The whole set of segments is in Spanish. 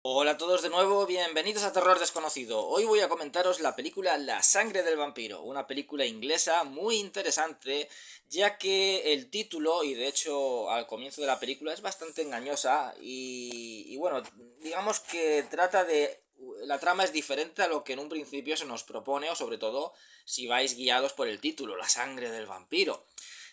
Hola a todos de nuevo, bienvenidos a Terror Desconocido. Hoy voy a comentaros la película La sangre del vampiro, una película inglesa muy interesante, ya que el título, y de hecho al comienzo de la película, es bastante engañosa y bueno, digamos que trata de... La trama es diferente a lo que en un principio se nos propone, o sobre todo si vais guiados por el título, La sangre del vampiro.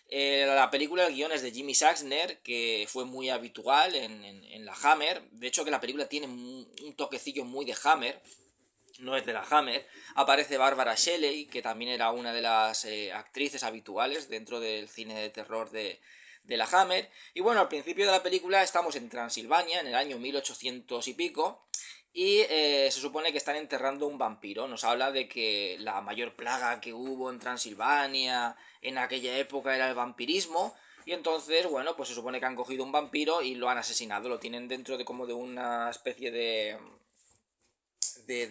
La película, el guión es de Jimmy Saxner, que fue muy habitual en la Hammer. De hecho, que la película tiene un toquecillo muy de Hammer, no es de la Hammer. Aparece Barbara Shelley, que también era una de las actrices habituales dentro del cine de terror de la Hammer. Y bueno, al principio de la película estamos en Transilvania, en el año 1800 y pico, y se supone que están enterrando un vampiro. Nos habla de que la mayor plaga que hubo en Transilvania en aquella época era el vampirismo. Y entonces, bueno, pues se supone que han cogido un vampiro y lo han asesinado. Lo tienen dentro de como de una especie de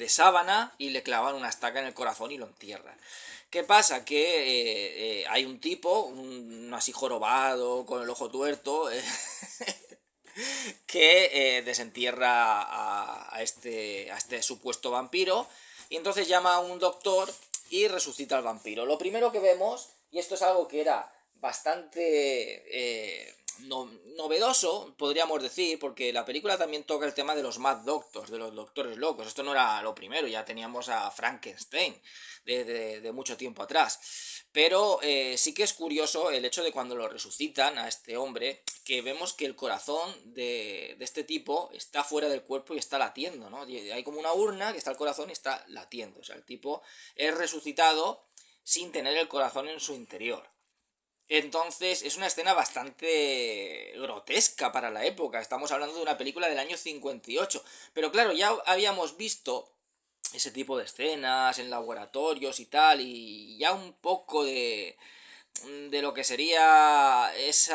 sábana y le clavan una estaca en el corazón y lo entierran. ¿Qué pasa? Que hay un tipo, un así jorobado, con el ojo tuerto, que desentierra a este supuesto vampiro y entonces llama a un doctor y resucita al vampiro. Lo primero que vemos, y esto es algo que era bastante novedoso, podríamos decir, porque la película también toca el tema de los Mad Doctors, de los doctores locos. Esto no era lo primero, ya teníamos a Frankenstein de mucho tiempo atrás. Pero sí que es curioso el hecho de cuando lo resucitan a este hombre, que vemos que el corazón de este tipo está fuera del cuerpo y está latiendo, ¿no? Hay como una urna que está el corazón y está latiendo. O sea, el tipo es resucitado sin tener el corazón en su interior. Entonces es una escena bastante grotesca para la época. Estamos hablando de una película del año 58. Pero claro, ya habíamos visto ese tipo de escenas en laboratorios y tal, y ya un poco de lo que sería ese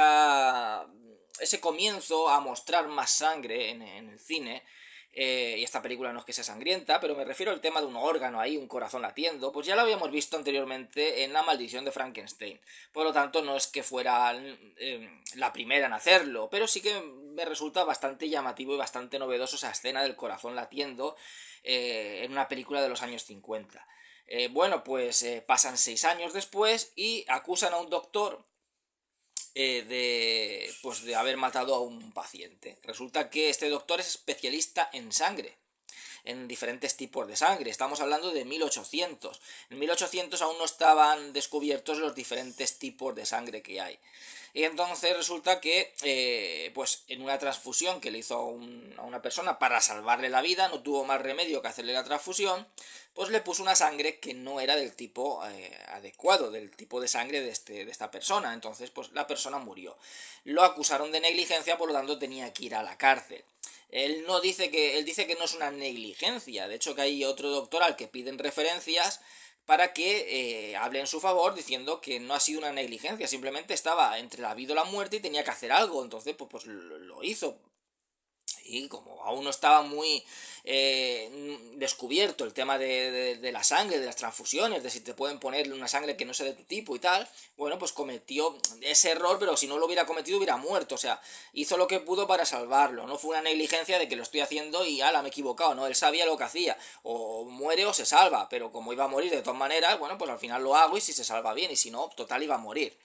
comienzo a mostrar más sangre en el cine. Y esta película no es que sea sangrienta, pero me refiero al tema de un órgano ahí, un corazón latiendo, pues ya lo habíamos visto anteriormente en La maldición de Frankenstein. Por lo tanto, no es que fuera la primera en hacerlo, pero sí que me resulta bastante llamativo y bastante novedoso esa escena del corazón latiendo en una película de los años 50. Bueno, pues pasan 6 años después y acusan a un doctor pues de haber matado a un paciente. Resulta que este doctor es especialista en sangre, en diferentes tipos de sangre. Estamos hablando de 1800. En 1800 aún no estaban descubiertos los diferentes tipos de sangre que hay. Y entonces resulta que, pues en una transfusión que le hizo a una persona para salvarle la vida, no tuvo más remedio que hacerle la transfusión, pues le puso una sangre que no era del tipo adecuado, del tipo de sangre de esta persona. Entonces, pues la persona murió. Lo acusaron de negligencia, por lo tanto tenía que ir a la cárcel. Él dice que no es una negligencia, de hecho que hay otro doctor al que piden referencias para que hable en su favor diciendo que no ha sido una negligencia, simplemente estaba entre la vida y la muerte y tenía que hacer algo, entonces pues lo hizo. Y como aún no estaba muy descubierto el tema de la sangre, de las transfusiones, de si te pueden poner una sangre que no sea de tu tipo y tal, bueno, pues cometió ese error, pero si no lo hubiera cometido hubiera muerto. O sea, hizo lo que pudo para salvarlo. No fue una negligencia de que lo estoy haciendo y ala, me he equivocado, ¿no? Él sabía lo que hacía. O muere o se salva, pero como iba a morir de todas maneras, bueno, pues al final lo hago y si se salva bien, y si no, total iba a morir.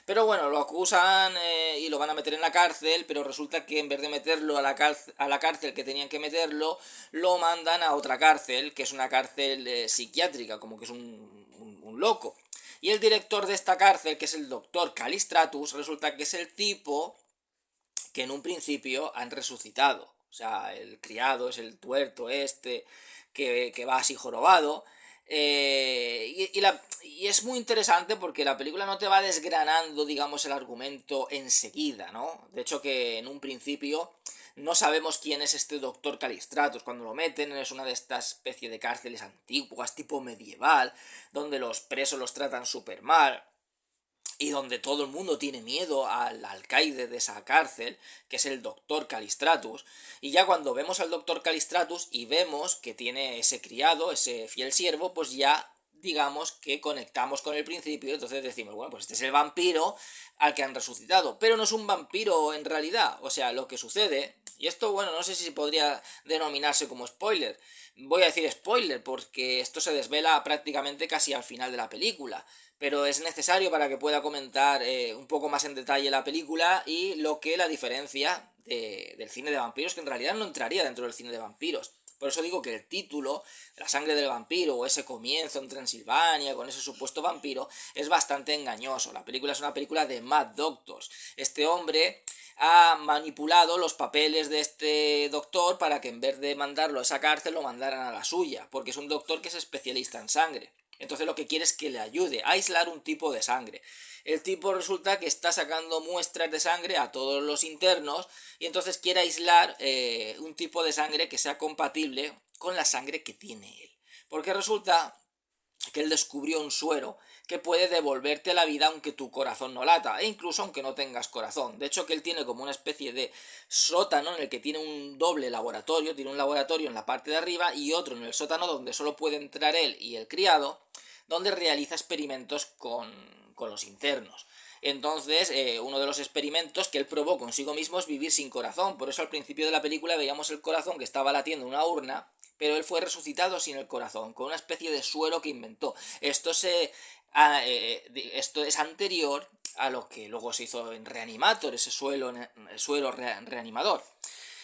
Pero bueno, lo acusan y lo van a meter en la cárcel, pero resulta que en vez de meterlo a la cárcel que tenían que meterlo, lo mandan a otra cárcel, que es una cárcel psiquiátrica, como que es un loco. Y el director de esta cárcel, que es el doctor Calistratus, resulta que es el tipo que en un principio han resucitado. O sea, el criado es el tuerto este, que va así jorobado. Y es muy interesante porque la película no te va desgranando, digamos, el argumento enseguida, ¿no? De hecho que en un principio no sabemos quién es este doctor Calistratus. Cuando lo meten es una de estas especies de cárceles antiguas, tipo medieval, donde los presos los tratan súper mal y donde todo el mundo tiene miedo al alcaide de esa cárcel, que es el doctor Calistratus, y ya cuando vemos al doctor Calistratus y vemos que tiene ese criado, ese fiel siervo, pues ya digamos que conectamos con el principio, entonces decimos, bueno, pues este es el vampiro al que han resucitado, pero no es un vampiro en realidad, o sea, lo que sucede Y esto, bueno, no sé si podría denominarse como spoiler. Voy a decir spoiler porque esto se desvela prácticamente casi al final de la película, pero es necesario para que pueda comentar un poco más en detalle la película y lo que la diferencia del cine de vampiros, que en realidad no entraría dentro del cine de vampiros. Por eso digo que el título, La sangre del vampiro, o ese comienzo en Transilvania con ese supuesto vampiro, es bastante engañoso. La película es una película de Mad Doctors. Este hombre ha manipulado los papeles de este doctor para que en vez de mandarlo a esa cárcel lo mandaran a la suya, porque es un doctor que es especialista en sangre. Entonces lo que quiere es que le ayude a aislar un tipo de sangre. El tipo resulta que está sacando muestras de sangre a todos los internos y entonces quiere aislar un tipo de sangre que sea compatible con la sangre que tiene él. Porque resulta que él descubrió un suero que puede devolverte la vida aunque tu corazón no lata, e incluso aunque no tengas corazón. De hecho, que él tiene como una especie de sótano en el que tiene un doble laboratorio, tiene un laboratorio en la parte de arriba y otro en el sótano donde solo puede entrar él y el criado, donde realiza experimentos con los internos. Entonces, uno de los experimentos que él probó consigo mismo es vivir sin corazón. Por eso al principio de la película veíamos el corazón que estaba latiendo en una urna, pero él fue resucitado sin el corazón, con una especie de suero que inventó. Esto es anterior a lo que luego se hizo en Reanimator, ese suero reanimador.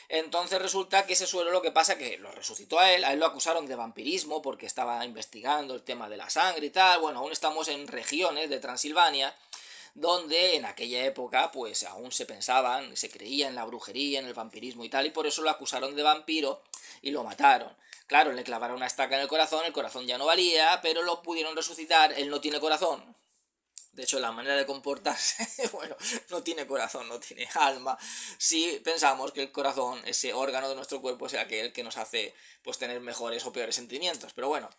Entonces resulta que ese suero lo que pasa que lo resucitó a él lo acusaron de vampirismo porque estaba investigando el tema de la sangre y tal. Bueno, aún estamos en regiones de Transilvania donde en aquella época pues aún se pensaban, se creía en la brujería, en el vampirismo y tal, y por eso lo acusaron de vampiro y lo mataron. Claro, le clavaron una estaca en el corazón ya no valía, pero lo pudieron resucitar, él no tiene corazón. De hecho, la manera de comportarse, bueno, no tiene corazón, no tiene alma. Si pensamos que el corazón, ese órgano de nuestro cuerpo, es aquel que nos hace pues tener mejores o peores sentimientos. Pero bueno,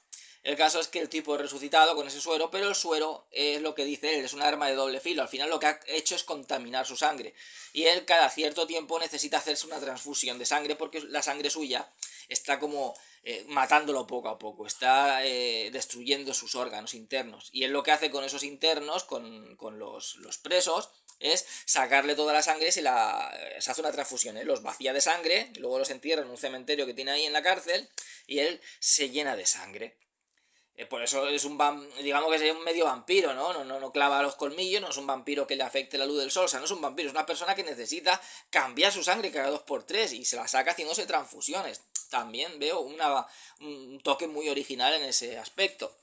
el caso es que el tipo es resucitado con ese suero, pero el suero es lo que dice él, es un arma de doble filo. Al final lo que ha hecho es contaminar su sangre. Y él cada cierto tiempo necesita hacerse una transfusión de sangre porque la sangre suya está como matándolo poco a poco, está destruyendo sus órganos internos. Y él lo que hace con esos internos, con los presos, es sacarle toda la sangre, se hace una transfusión, los vacía de sangre, luego los entierra en un cementerio que tiene ahí en la cárcel y él se llena de sangre. Por eso es digamos que es un medio vampiro, ¿no? No clava los colmillos, no es un vampiro que le afecte la luz del sol, o sea, no es un vampiro, es una persona que necesita cambiar su sangre cada 2 por 3 y se la saca haciéndose transfusiones. También veo un toque muy original en ese aspecto.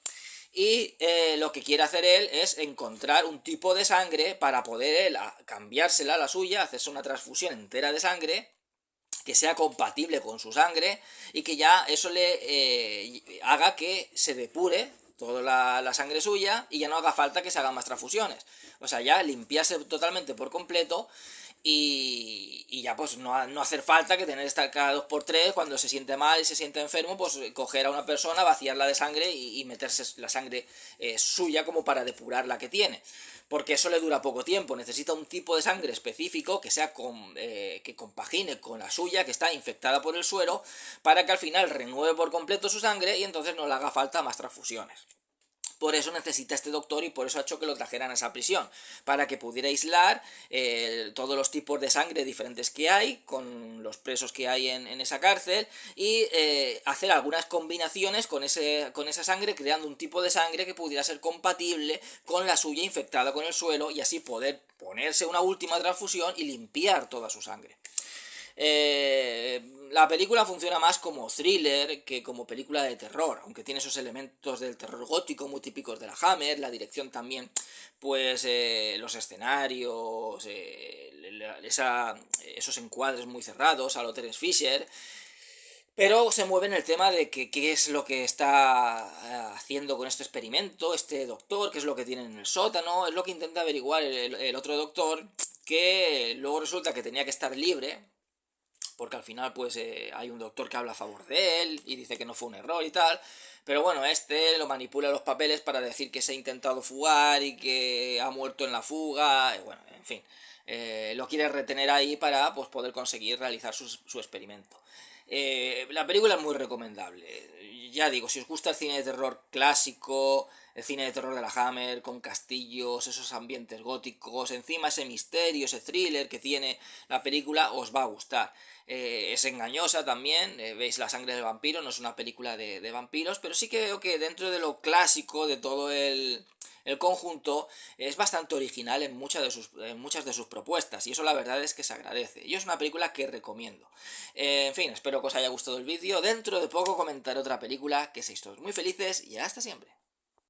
Y lo que quiere hacer él es encontrar un tipo de sangre para poder él cambiársela a la suya, hacerse una transfusión entera de sangre que sea compatible con su sangre y que ya eso le haga que se depure toda la sangre suya y ya no haga falta que se hagan más transfusiones. O sea, ya limpiarse totalmente por completo y ya pues no hacer falta que tener estar cada 2 por 3 cuando se siente mal y se siente enfermo, pues coger a una persona, vaciarla de sangre y meterse la sangre suya como para depurar la que tiene. Porque eso le dura poco tiempo, necesita un tipo de sangre específico que sea que compagine con la suya, que está infectada por el suero, para que al final renueve por completo su sangre y entonces no le haga falta más transfusiones. Por eso necesita este doctor y por eso ha hecho que lo trajeran a esa prisión, para que pudiera aislar todos los tipos de sangre diferentes que hay, con los presos que hay en esa cárcel, y hacer algunas combinaciones con esa sangre, creando un tipo de sangre que pudiera ser compatible con la suya infectada con el suelo, y así poder ponerse una última transfusión y limpiar toda su sangre. La película funciona más como thriller que como película de terror, aunque tiene esos elementos del terror gótico muy típicos de la Hammer, la dirección también, pues los escenarios, esos encuadres muy cerrados a lo Terence Fisher, pero se mueve en el tema de que qué es lo que está haciendo con este experimento, este doctor, qué es lo que tiene en el sótano, es lo que intenta averiguar el otro doctor, que luego resulta que tenía que estar libre, porque al final pues hay un doctor que habla a favor de él y dice que no fue un error y tal, pero bueno, este lo manipula los papeles para decir que se ha intentado fugar y que ha muerto en la fuga, y bueno, en fin, lo quiere retener ahí para pues, poder conseguir realizar su experimento. La película es muy recomendable. Ya digo, si os gusta el cine de terror clásico, el cine de terror de la Hammer, con castillos, esos ambientes góticos, encima ese misterio, ese thriller que tiene la película, os va a gustar. Es engañosa también, veis La sangre del vampiro, no es una película de vampiros, pero sí que veo que dentro de lo clásico, de todo el conjunto, es bastante original en muchas de sus propuestas, y eso la verdad es que se agradece. Y es una película que recomiendo. En fin, espero que os haya gustado el vídeo. Dentro de poco comentaré otra película, que seáis todos muy felices y hasta siempre.